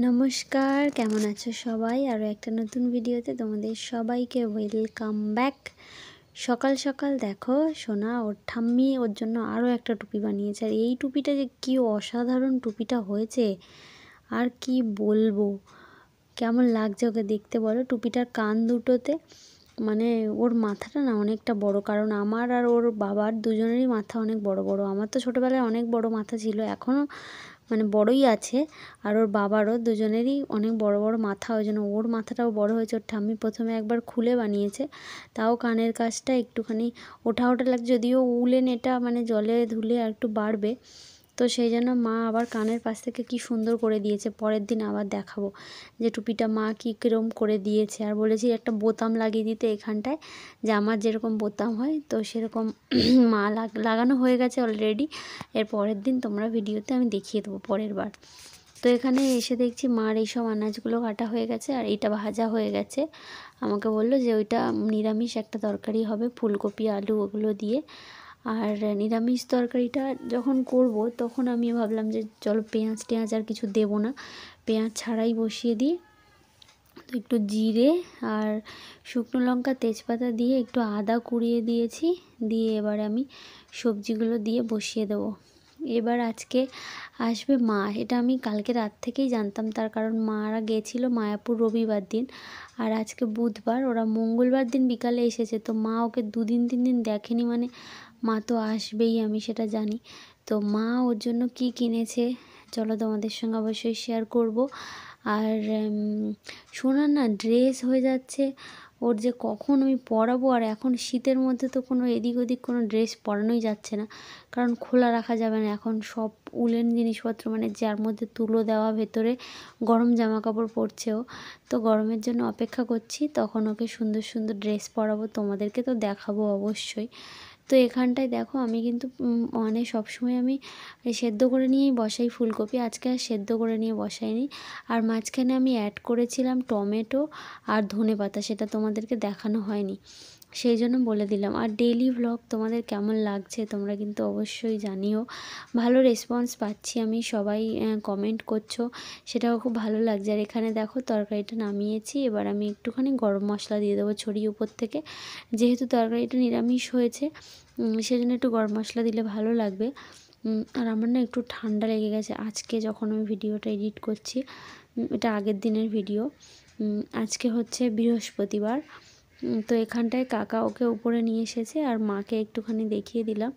নমস্কার, কেমন আছো সবাই? আরও একটা নতুন ভিডিওতে তোমাদের সবাইকে ওয়েলকাম ব্যাক। সকাল সকাল দেখো সোনা ওর ঠাম্মি ওর জন্য আরও একটা টুপি বানিয়েছে, আর এই টুপিটা যে কী অসাধারণ টুপিটা হয়েছে আর কি বলবো। কেমন লাগছে ওকে দেখতে বলো? টুপিটার কান দুটোতে মানে ওর মাথাটা না অনেকটা বড়, কারণ আমার আর ওর বাবার দুজনেরই মাথা অনেক বড় বড়। আমার তো ছোটোবেলায় অনেক বড় মাথা ছিল, এখনও মানে বড়ই আছে, আর ওর বাবারও দুজনেরই অনেক বড় বড় মাথা, ওই জন্য ওর মাথাটাও বড় হয়েছে। ওর ঠাম্মি প্রথমে একবার খুলে বানিয়েছে, তাও কানের কাজটা একটুখানি ওঠা ওঠা লাগছে, যদিও উলেন এটা মানে জলে ধুলে আর একটু বাড়বে, তো সেই জন্য মা আবার কানের পাশ থেকে কি সুন্দর করে দিয়েছে। পরের দিন আবার দেখাবো যে টুপিটা মা কী কীরকম করে দিয়েছে, আর বলেছি একটা বোতাম লাগিয়ে দিতে এখানটায়, যে আমার যেরকম বোতাম হয় তো সেরকম মা লাগানো হয়ে গেছে অলরেডি। এর পরের দিন তোমরা ভিডিওতে আমি দেখিয়ে দেবো পরের বার। তো এখানে এসে দেখছি মার এইসব আনাজগুলো কাটা হয়ে গেছে আর এইটা ভাজা হয়ে গেছে। আমাকে বললো যে ওইটা নিরামিষ একটা তরকারি হবে, ফুলকপি আলু ওগুলো দিয়ে। আর নিরামিষ তরকারিটা যখন করব তখন আমি ভাবলাম যে চলো পেঁয়াজ টেঁয়াজ আর কিছু দেবো না, পেঁয়াজ ছাড়াই বসিয়ে দিই। তো একটু জিরে আর শুকনো লঙ্কা তেজপাতা দিয়ে একটু আদা কুড়িয়ে দিয়েছি, দিয়ে এবারে আমি সবজিগুলো দিয়ে বসিয়ে দেবো। এবার আজকে আসবে মা, এটা আমি কালকে রাত থেকেই জানতাম, তার কারণ মারা গেছিলো মায়াপুর রবিবার দিন, আর আজকে বুধবার, ওরা মঙ্গলবার দিন বিকালে এসেছে। তো মা ওকে 2-3 দিন দেখেনি, মানে মা তো আসবেই আমি সেটা জানি। তো মা ওর জন্য কি কিনেছে চলো তোমাদের সঙ্গে অবশ্যই শেয়ার করব। আর সোনার না ড্রেস হয়ে যাচ্ছে ওর, যে কখন আমি পরাবো। আর এখন শীতের মধ্যে তো কোনো এদিক ওদিক কোনো ড্রেস পরানোই যাচ্ছে না, কারণ খোলা রাখা যাবে না। এখন সব উলেন জিনিসপত্র, মানে যার মধ্যে তুলো দেওয়া, ভেতরে গরম জামা কাপড় পরছেও। তো গরমের জন্য অপেক্ষা করছি, তখন ওকে সুন্দর সুন্দর ড্রেস পরাবো, তোমাদেরকে তো দেখাবো অবশ্যই। তো এখানটায় দেখো আমি কিন্তু মানে সবসময় আমি সেদ্ধ করে নিয়েই বসাই ফুলকপি, আজকে আর সেদ্ধ করে নিয়ে বসাইনি। আর মাঝখানে আমি অ্যাড করেছিলাম টমেটো আর ধনেপাতা, সেটা তোমাদেরকে দেখানো হয়নি, সেই জন্য বলে দিলাম। আর ডেইলি ভ্লগ তোমাদের কেমন লাগছে তোমরা কিন্তু অবশ্যই জানিও। ভালো রেসপন্স পাচ্ছি আমি, সবাই কমেন্ট করছো, সেটাও খুব ভালো লাগছে। আর এখানে দেখো তরকারিটা নামিয়েছি, এবার আমি একটুখানি গরম মশলা দিয়ে দেবো ছড়িয়ে উপর থেকে, যেহেতু তরকারিটা নিরামিষ হয়েছে সেজন্য একটু গরম মশলা দিলে ভালো লাগবে। আর আমার না একটু ঠান্ডা লেগে গেছে আজকে যখন আমি ভিডিওটা এডিট করছি, এটা আগের দিনের ভিডিও। আজকে হচ্ছে বৃহস্পতিবার। তো এখানটায় কাকা ওকে উপরে নিয়ে এসেছে আর মাকে একটুখানি দেখিয়ে দিলাম।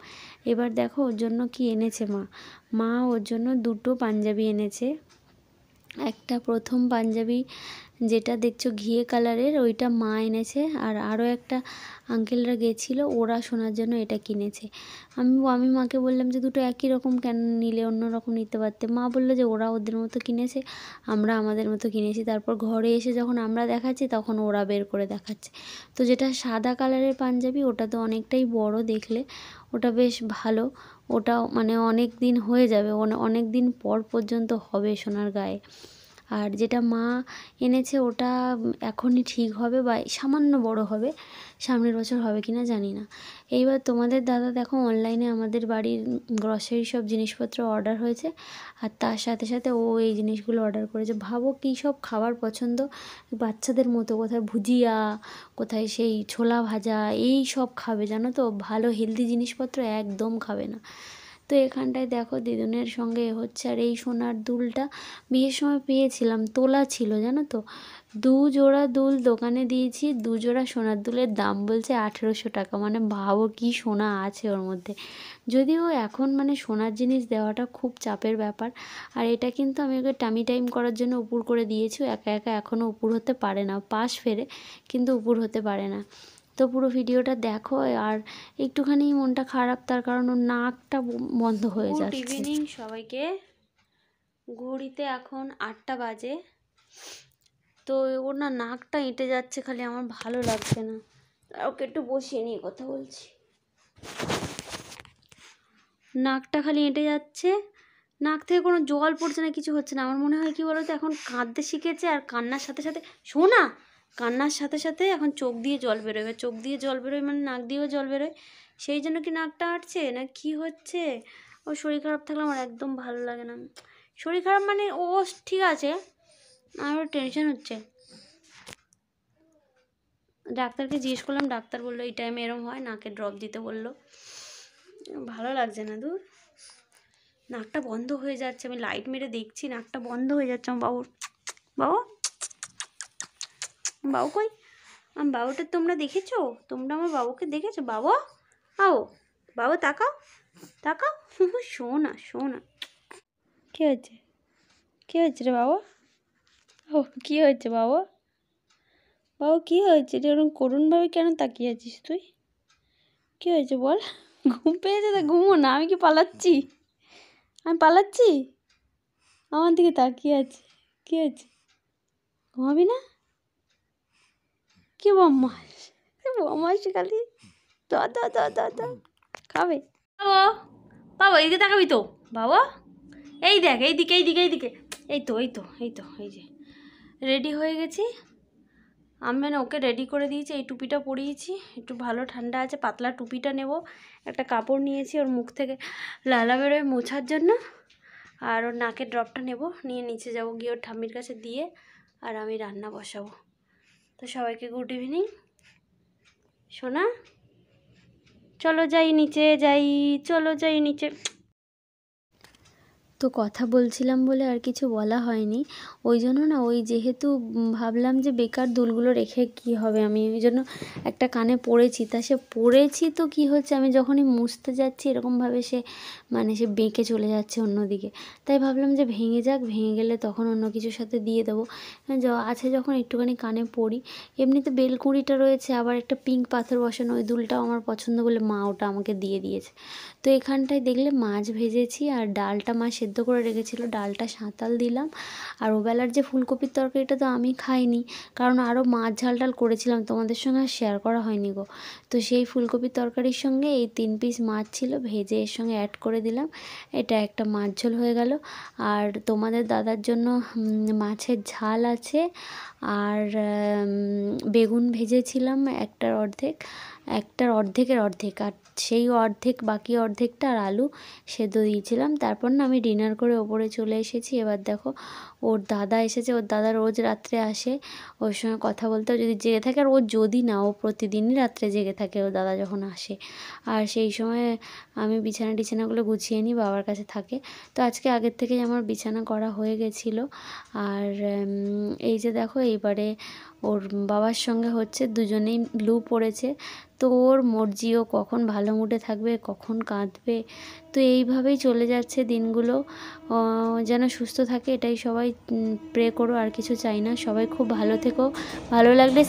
এবার দেখো ওর জন্য কি এনেছে মা ওর জন্য 2টো পাঞ্জাবি এনেছে। একটা প্রথম পাঞ্জাবি যেটা দেখছো ঘিয়ে কালারের, ওইটা মা এনেছে, আর আরও একটা আঙ্কেলরা গেছিলো, ওরা শোনার জন্য এটা কিনেছে। আমি মাকে বললাম যে দুটো একই রকম কেন নিলে, অন্য রকম নিতে পারতে। মা বললো যে ওরা ওদের মতো কিনেছে, আমরা আমাদের মতো কিনেছি। তারপর ঘরে এসে যখন আমরা দেখাচ্ছি তখন ওরা বের করে দেখাচ্ছে। তো যেটা সাদা কালারের পাঞ্জাবি ওটা তো অনেকটাই বড় দেখলে, ওটা বেশ ভালো, ওটাও মানে অনেক দিন হয়ে যাবে, অনেক দিন পর পর্যন্ত হবে সোনার গায়ে। আর যেটা মা এনেছে ওটা এখনই ঠিক হবে বা সামান্য বড় হবে, সামনের বছর হবে কিনা জানি না। এইবার তোমাদের দাদা দেখো অনলাইনে আমাদের বাড়ির গ্রসারি সব জিনিসপত্র অর্ডার হয়েছে, আর তার সাথে সাথে ও এই জিনিসগুলো অর্ডার করেছে। ভাবো কী সব খাবার পছন্দ বাচ্চাদের মতো, কোথায় ভুজিয়া, কোথায় সেই ছোলা ভাজা, এই সব খাবে জানো তো, ভালো হেলদি জিনিসপত্র একদম খাবে না। তো এখানটায় দেখো দিদুনের সঙ্গে হচ্ছে। আর এই সোনার দুলটা বিয়ের সময় পেয়েছিলাম, তোলা ছিল জানো তো, 2 জোড়া দুল দোকানে দিয়েছি, 2 জোড়া সোনার দুলের দাম বলছে 1800 টাকা। মানে ভাবো কি সোনা আছে ওর মধ্যে। যদিও এখন মানে সোনার জিনিস দেওয়াটা খুব চাপের ব্যাপার। আর এটা কিন্তু আমি ওকে টামি টাইম করার জন্য উপুর করে দিয়েছি, একা একা এখনও উপুর হতে পারে না, পাশ ফেরে কিন্তু উপুর হতে পারে না। তো পুরো ভিডিওটা দেখো। আর একটুখানি মনটা খারাপ, তার কারণ ওর নাকটা বন্ধ হয়ে যাচ্ছে। গুড ইভিনিং সবাইকে। ঘড়িতে এখন 8টা বাজে। তো ওর না নাকটা এঁটে যাচ্ছে, খালি আমার ভালো লাগছে না। ওকে একটু বসিয়ে নিয়ে কথা বলছি। নাকটা খালি এঁটে যাচ্ছে, নাক থেকে কোনো জল পড়ছে না, কিছু হচ্ছে না। আমার মনে হয় কি বলো তো, এখন কাঁদতে শিখেছে, আর কান্নার সাথে সাথে শোনা, কান্নার সাথে সাথে এখন চোখ দিয়ে জল বেরোবে, চোখ দিয়ে জল বেরোয় মানে নাক দিয়েও জল বেরোয়, সেই জন্য কি নাকটা আটছে না কি হচ্ছে। ও শরীর খারাপ থাকলে আমার একদম ভালো লাগে না। শরীর খারাপ মানে ও ঠিক আছে, আমার টেনশন হচ্ছে। ডাক্তারকে জিজ্ঞেস করলাম, ডাক্তার বললো এই টাইমে এরম হয়, নাকে ড্রপ দিতে বললো। ভালো লাগছে না দূর, নাকটা বন্ধ হয়ে যাচ্ছে। আমি লাইট মেরে দেখছি নাকটা বন্ধ হয়ে যাচ্ছে। আমার বাবুর, বাবু বাবু কই? আমার বাবুটা তোমরা দেখেছো? তোমরা আমার বাবুকে দেখেছো? বাবু আও, বাবু তাকাও তাকাও, শোনা শোনা। কী হয়েছে? কী হয়েছে রে বাবু? ও কী হয়েছে বাবু? বাবু কী হয়েছে রে? ওরকম করুণভাবে কেন তাকিয়ে আছিস তুই? কী হয়েছে বল? ঘুম পেয়েছে তো ঘুমো না, আমি কি পালাচ্ছি? আমি পালাচ্ছি? আমার দিকে তাকিয়ে আছে। কী হয়েছে? ঘুমাবি না? কি বদমাস, বদমাস খালি। দাও দাও দাও দাও দাও, খাবে। বাবা বাবা এদিকে তাকাবি তো বাবা। এই দেখ, এইদিকে এইদিকে এইদিকে, এই তো এই তো এই তো, এই যে রেডি হয়ে গেছি আমি। মানে ওকে রেডি করে দিয়েছি, এই টুপিটা পরিয়েছি, একটু ভালো ঠান্ডা আছে, পাতলা টুপিটা নেব। একটা কাপড় নিয়েছি ওর মুখ থেকে লালা বেরোয় মোছার জন্য, আর ওর নাকের ড্রপটা নেব, নিয়ে নিচে যাব, গিয়ে ওর ঠাম্মির কাছে দিয়ে আর আমি রান্না বসাবো। তো সবাইকে গুড ইভিনিং। সোনা চলো যাই নিচে যাই, চলো যাই নিচে। তো কথা বলছিলাম বলে আর কিছু বলা হয়নি, ওই জন্য না, ওই যেহেতু ভাবলাম যে বেকার দুলগুলো রেখে কি হবে, আমি ওই জন্য একটা কানে পড়েছি। তা সে পড়েছি তো কি হচ্ছে, আমি যখনই মুছতে যাচ্ছি এরকমভাবে সে মানে সে বেঁকে চলে যাচ্ছে অন্যদিকে। তাই ভাবলাম যে ভেঙে যাক, ভেঙে গেলে তখন অন্য কিছুর সাথে দিয়ে দেবো, আছে যখন একটুখানি কানে পড়ি। এমনিতে বেলকুঁড়িটা রয়েছে, আবার একটা পিঙ্ক পাথর বসানো, ওই দুলটাও আমার পছন্দ বলে মা ওটা আমাকে দিয়ে দিয়েছে। তো এখানটায় দেখলে মাছ ভেজেছি আর ডালটা মা সেদ্ধ করে রেখেছিল, ডালটা সাঁতাল দিলাম। আর ওবেলার যে ফুলকপির তরকারিটা তো আমি খাইনি, কারণ আরও মাছ ঝাল ডাল করেছিলাম, তোমাদের সঙ্গে আর শেয়ার করা হয়নি গো। তো সেই ফুলকপির তরকারির সঙ্গে এই 3 পিস মাছ ছিল, ভেজে এর সঙ্গে অ্যাড করে দিলাম। এটা একটা মাছ ঝোল হয়ে গেল। আর তোমাদের দাদার জন্য মাছের ঝাল আছে, আর বেগুন ভেজেছিলাম একটার অর্ধেকের অর্ধেক, আর সেই অর্ধেক বাকি অর্ধেকটা আর আলু সেদ্ধ দিয়েছিলাম। তারপর না আমি ডিনার করে ওপরে চলে এসেছি। এবার দেখো ওর দাদা এসেছে, ওর দাদা রোজ রাত্রে আসে, ওর সঙ্গে কথা বলতে যদি জেগে থাকে, আর ও যদি না, ও প্রতিদিনই রাত্রে জেগে থাকে ওর দাদা যখন আসে। আর সেই সময় আমি বিছানা টিছানাগুলো গুছিয়ে নিই, বাবার কাছে থাকে। তো আজকে আগের থেকেই আমার বিছানা করা হয়ে গেছিলো। আর এই যে দেখো এইবারে ওর বাবার সঙ্গে হচ্ছে, দুজনেই লু পড়েছে। তো ওর মর্জি, ও কখন ভালো মুডে থাকবে কখন কাঁদবে। তো এইভাবেই চলে যাচ্ছে দিনগুলো, যেন সুস্থ থাকে এটাই সবাই প্রে করো, আর কিছু চাই না। সবাই খুব ভালো থেকো, ভালো লাগলে